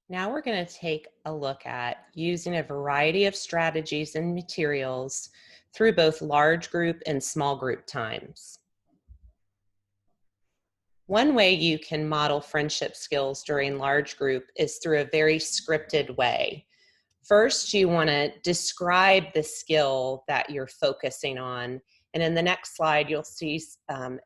Now we're going to take a look at using a variety of strategies and materials through both large group and small group times. One way you can model friendship skills during large group is through a very scripted way. First, you want to describe the skill that you're focusing on. And in the next slide, you'll see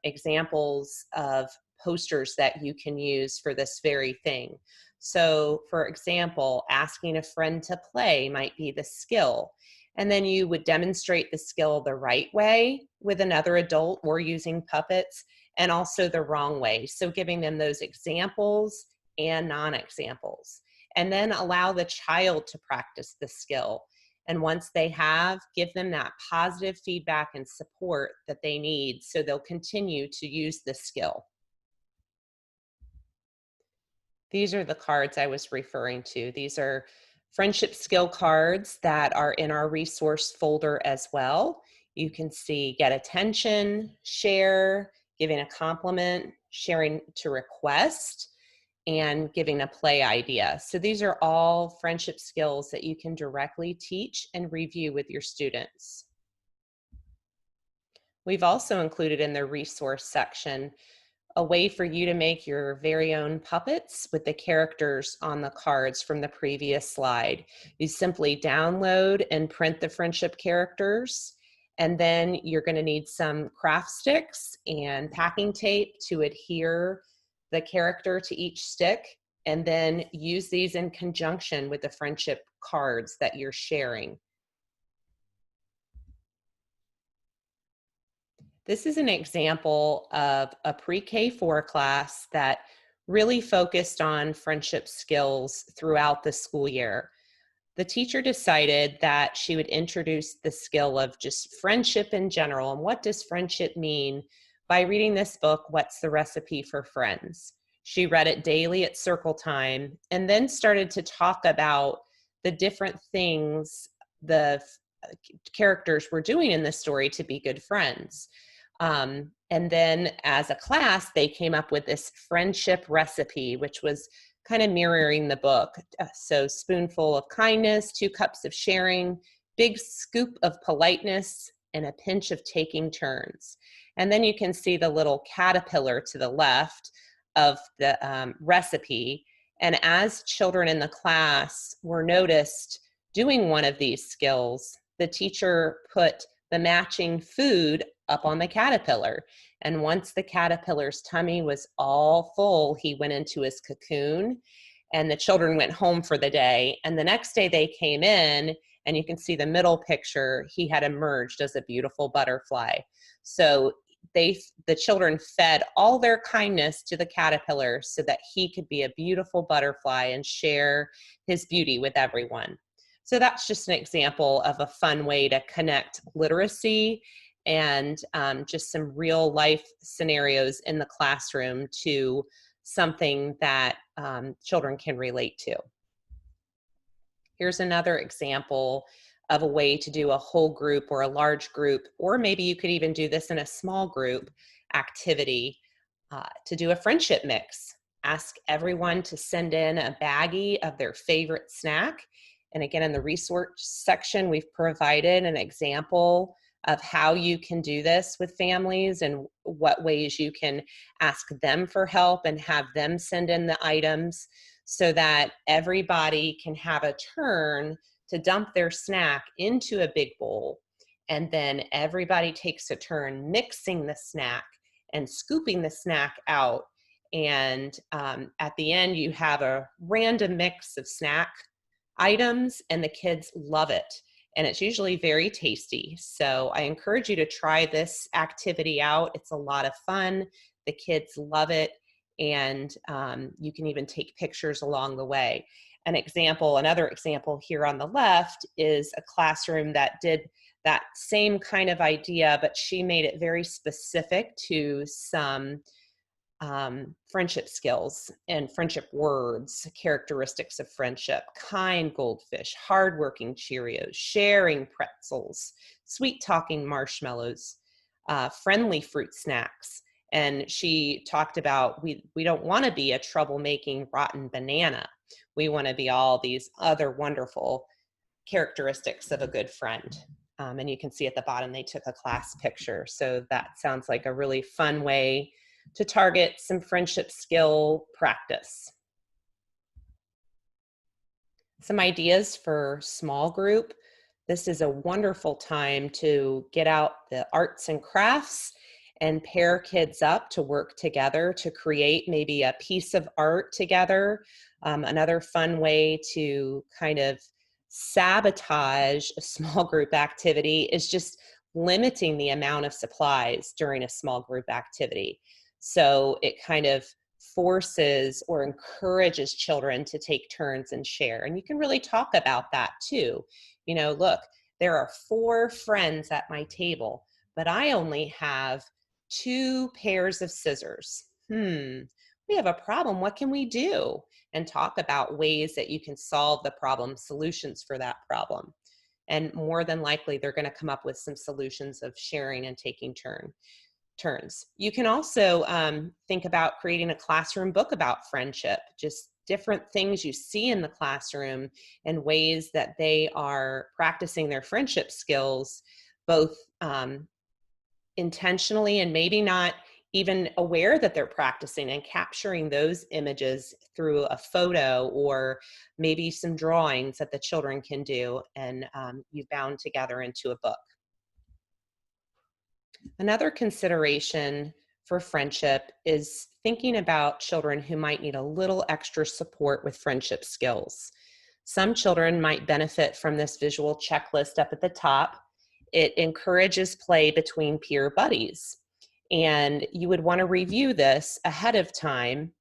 examples of posters that you can use for this very thing. So, for example, asking a friend to play might be the skill. And then you would demonstrate the skill the right way with another adult or using puppets, and also the wrong way. So, giving them those examples and non-examples, and then allow the child to practice the skill. And once they have, give them that positive feedback and support that they need so they'll continue to use the skill. These are the cards I was referring to. These are friendship skill cards that are in our resource folder as well. You can see get attention, share, giving a compliment, sharing to request, and giving a play idea. So these are all friendship skills that you can directly teach and review with your students. We've also included in the resource section a way for you to make your very own puppets with the characters on the cards from the previous slide. You simply download and print the friendship characters, and then you're going to need some craft sticks and packing tape to adhere the character to each stick, and then use these in conjunction with the friendship cards that you're sharing. This is an example of a pre-K4 class that really focused on friendship skills throughout the school year. The teacher decided that she would introduce the skill of just friendship in general, and what does friendship mean, by reading this book, What's the Recipe for Friends? She read it daily at circle time and then started to talk about the different things the characters were doing in this story to be good friends. And then as a class, they came up with this friendship recipe, which was kind of mirroring the book. So spoonful of kindness, 2 cups of sharing, big scoop of politeness, and a pinch of taking turns. And then you can see the little caterpillar to the left of the recipe. And as children in the class were noticed doing one of these skills, the teacher put the matching food up on the caterpillar. And once the caterpillar's tummy was all full, he went into his cocoon, and the children went home for the day. And the next day they came in, and you can see the middle picture, he had emerged as a beautiful butterfly. So the children fed all their kindness to the caterpillar so that he could be a beautiful butterfly and share his beauty with everyone. So that's just an example of a fun way to connect literacy and just some real life scenarios in the classroom to something that children can relate to. Here's another example of a way to do a whole group or a large group, or maybe you could even do this in a small group activity to do a friendship mix. Ask everyone to send in a baggie of their favorite snack. And again, in the resource section, we've provided an example of how you can do this with families and what ways you can ask them for help and have them send in the items so that everybody can have a turn to dump their snack into a big bowl. And then everybody takes a turn mixing the snack and scooping the snack out. And at the end, you have a random mix of snack items, and the kids love it. And it's usually very tasty. So I encourage you to try this activity out. It's a lot of fun. The kids love it. And you can even take pictures along the way. Another example here on the left is a classroom that did that same kind of idea, but she made it very specific to some friendship skills and friendship words, characteristics of friendship: kind goldfish, hardworking Cheerios, sharing pretzels, sweet talking marshmallows, friendly fruit snacks. And she talked about we don't want to be a troublemaking rotten banana. We want to be all these other wonderful characteristics of a good friend. And you can see at the bottom, they took a class picture. So that sounds like a really fun way to target some friendship skill practice. Some ideas for small group. This is a wonderful time to get out the arts and crafts and pair kids up to work together to create maybe a piece of art together. Another fun way to kind of sabotage a small group activity is just limiting the amount of supplies during a small group activity. So it kind of forces or encourages children to take turns and share. And you can really talk about that too. You know, look, there are 4 friends at my table, but I only have 2 pairs of scissors. We have a problem. What can we do? And talk about ways that you can solve the problem, solutions for that problem. And more than likely, they're going to come up with some solutions of sharing and taking turns. You can also think about creating a classroom book about friendship, just different things you see in the classroom and ways that they are practicing their friendship skills, both intentionally and maybe not even aware that they're practicing, and capturing those images through a photo or maybe some drawings that the children can do, and you bound together into a book. Another consideration for friendship is thinking about children who might need a little extra support with friendship skills. Some children might benefit from this visual checklist up at the top. It encourages play between peer buddies. And you would want to review this ahead of time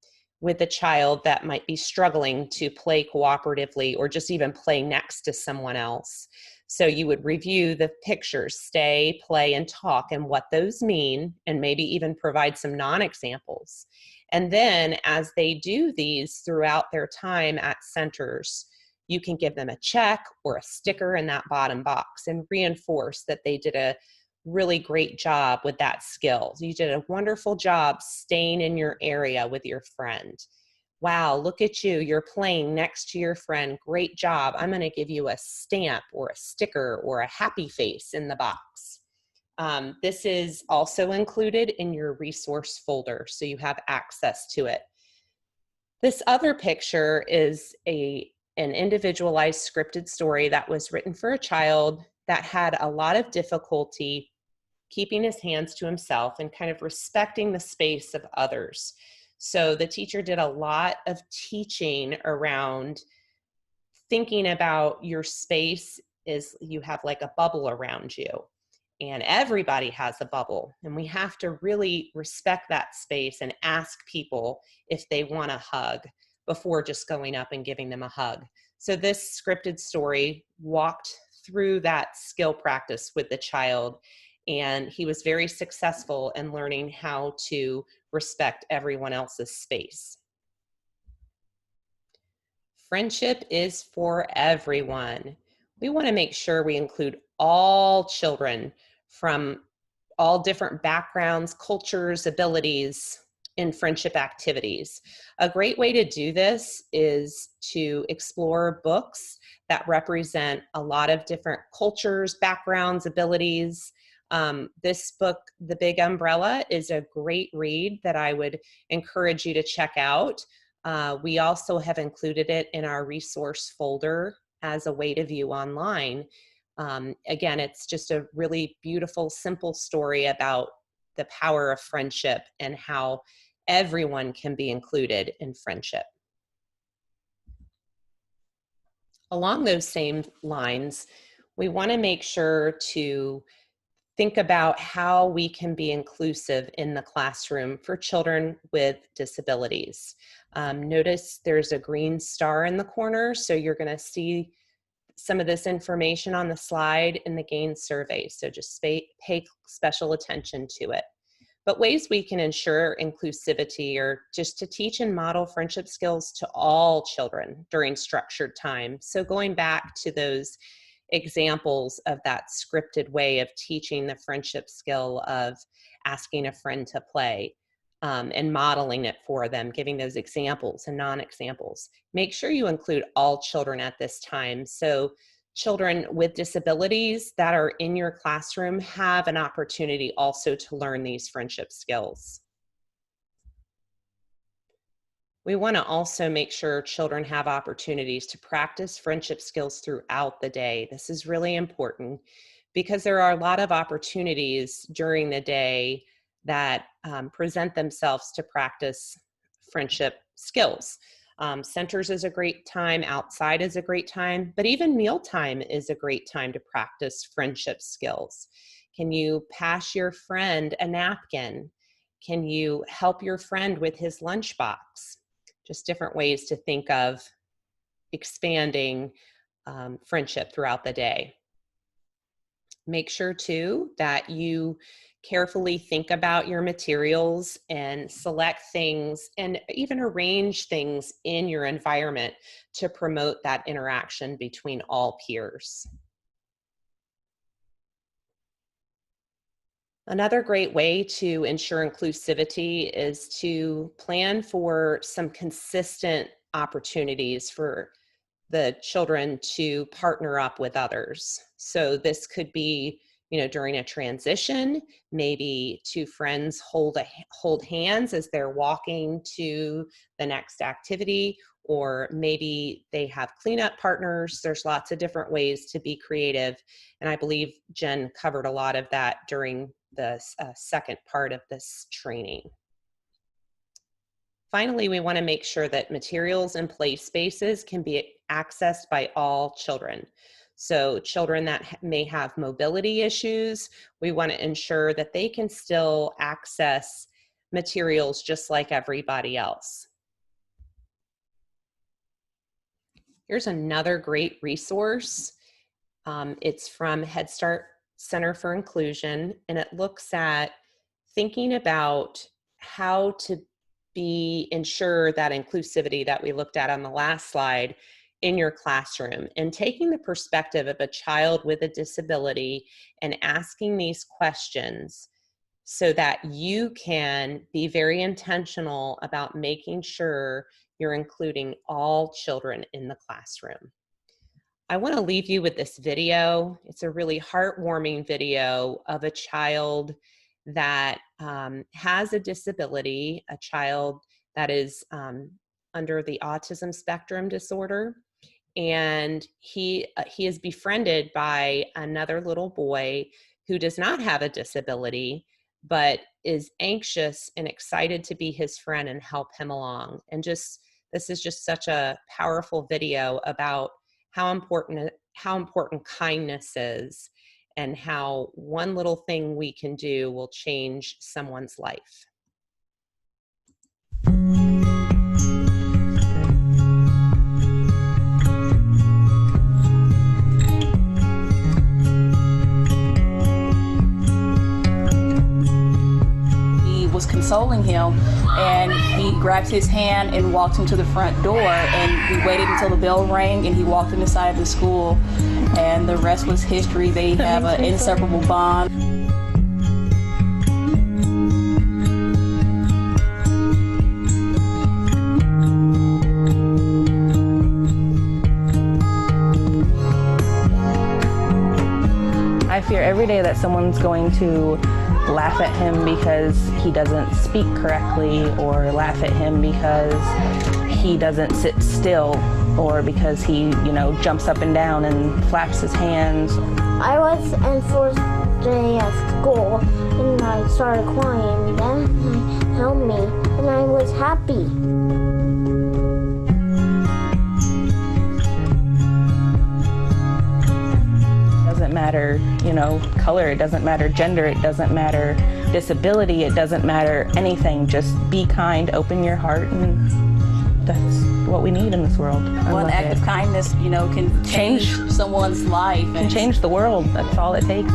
with a child that might be struggling to play cooperatively or just even play next to someone else. So you would review the pictures, stay, play, and talk, and what those mean, and maybe even provide some non-examples. And then as they do these throughout their time at centers, you can give them a check or a sticker in that bottom box and reinforce that they did a really great job with that skill. You did a wonderful job staying in your area with your friend. Wow, look at you. You're playing next to your friend. Great job. I'm going to give you a stamp or a sticker or a happy face in the box. This is also included in your resource folder, so you have access to it. This other picture is an individualized scripted story that was written for a child that had a lot of difficulty keeping his hands to himself and kind of respecting the space of others. So the teacher did a lot of teaching around thinking about your space is you have like a bubble around you, and everybody has a bubble, and we have to really respect that space and ask people if they want a hug before just going up and giving them a hug. So this scripted story walked through that skill practice with the child, and he was very successful in learning how to respect everyone else's space. Friendship is for everyone. We want to make sure we include all children from all different backgrounds, cultures, abilities in friendship activities. A great way to do this is to explore books that represent a lot of different cultures, backgrounds, abilities. This book, The Big Umbrella, is a great read that I would encourage you to check out. We also have included it in our resource folder as a way to view online. Again, it's just a really beautiful, simple story about the power of friendship and how everyone can be included in friendship. Along those same lines, we want to make sure to think about how we can be inclusive in the classroom for children with disabilities. Notice there's a green star in the corner, so you're going to see some of this information on the slide in the GAIN survey, so just pay special attention to it. But ways we can ensure inclusivity are just to teach and model friendship skills to all children during structured time. So going back to those examples of that scripted way of teaching the friendship skill of asking a friend to play. and modeling it for them, giving those examples and non-examples. Make sure you include all children at this time. So children with disabilities that are in your classroom have an opportunity also to learn these friendship skills. We want to also make sure children have opportunities to practice friendship skills throughout the day. This is really important because there are a lot of opportunities during the day that present themselves to practice friendship skills. Centers is a great time, outside is a great time, but even mealtime is a great time to practice friendship skills. Can you pass your friend a napkin? Can you help your friend with his lunchbox? Just different ways to think of expanding friendship throughout the day. Make sure too that you carefully think about your materials and select things and even arrange things in your environment to promote that interaction between all peers. Another great way to ensure inclusivity is to plan for some consistent opportunities for the children to partner up with others. So this could be, during a transition, maybe two friends hold hands as they're walking to the next activity, or maybe they have cleanup partners. There's lots of different ways to be creative. And I believe Jen covered a lot of that during the second part of this training. Finally, we want to make sure that materials and play spaces can be accessed by all children. So children that may have mobility issues, we want to ensure that they can still access materials just like everybody else. Here's another great resource. It's from Head Start Center for Inclusion, and it looks at thinking about how to ensure that inclusivity that we looked at on the last slide in your classroom, and taking the perspective of a child with a disability and asking these questions so that you can be very intentional about making sure you're including all children in the classroom. I want to leave you with this video. It's a really heartwarming video of a child that has a disability, a child that is under the autism spectrum disorder. And he is befriended by another little boy who does not have a disability, but is anxious and excited to be his friend and help him along. And this is just such a powerful video about how important kindness is, and how one little thing we can do will change someone's life. He was consoling him, and he grabbed his hand and walked him to the front door, and we waited until the bell rang, and he walked him inside the school, and the rest was history. They have an inseparable bond. I fear every day that someone's going to laugh at him because he doesn't speak correctly, or laugh at him because he doesn't sit still, or because he, jumps up and down and flaps his hands. I was in first day of school and I started crying. Then he held me and I was happy. Doesn't matter, color, it doesn't matter gender, it doesn't matter disability, it doesn't matter anything. Just be kind, open your heart, and that's what we need in this world. One act of kindness, can change someone's life. Can change the world. That's all it takes.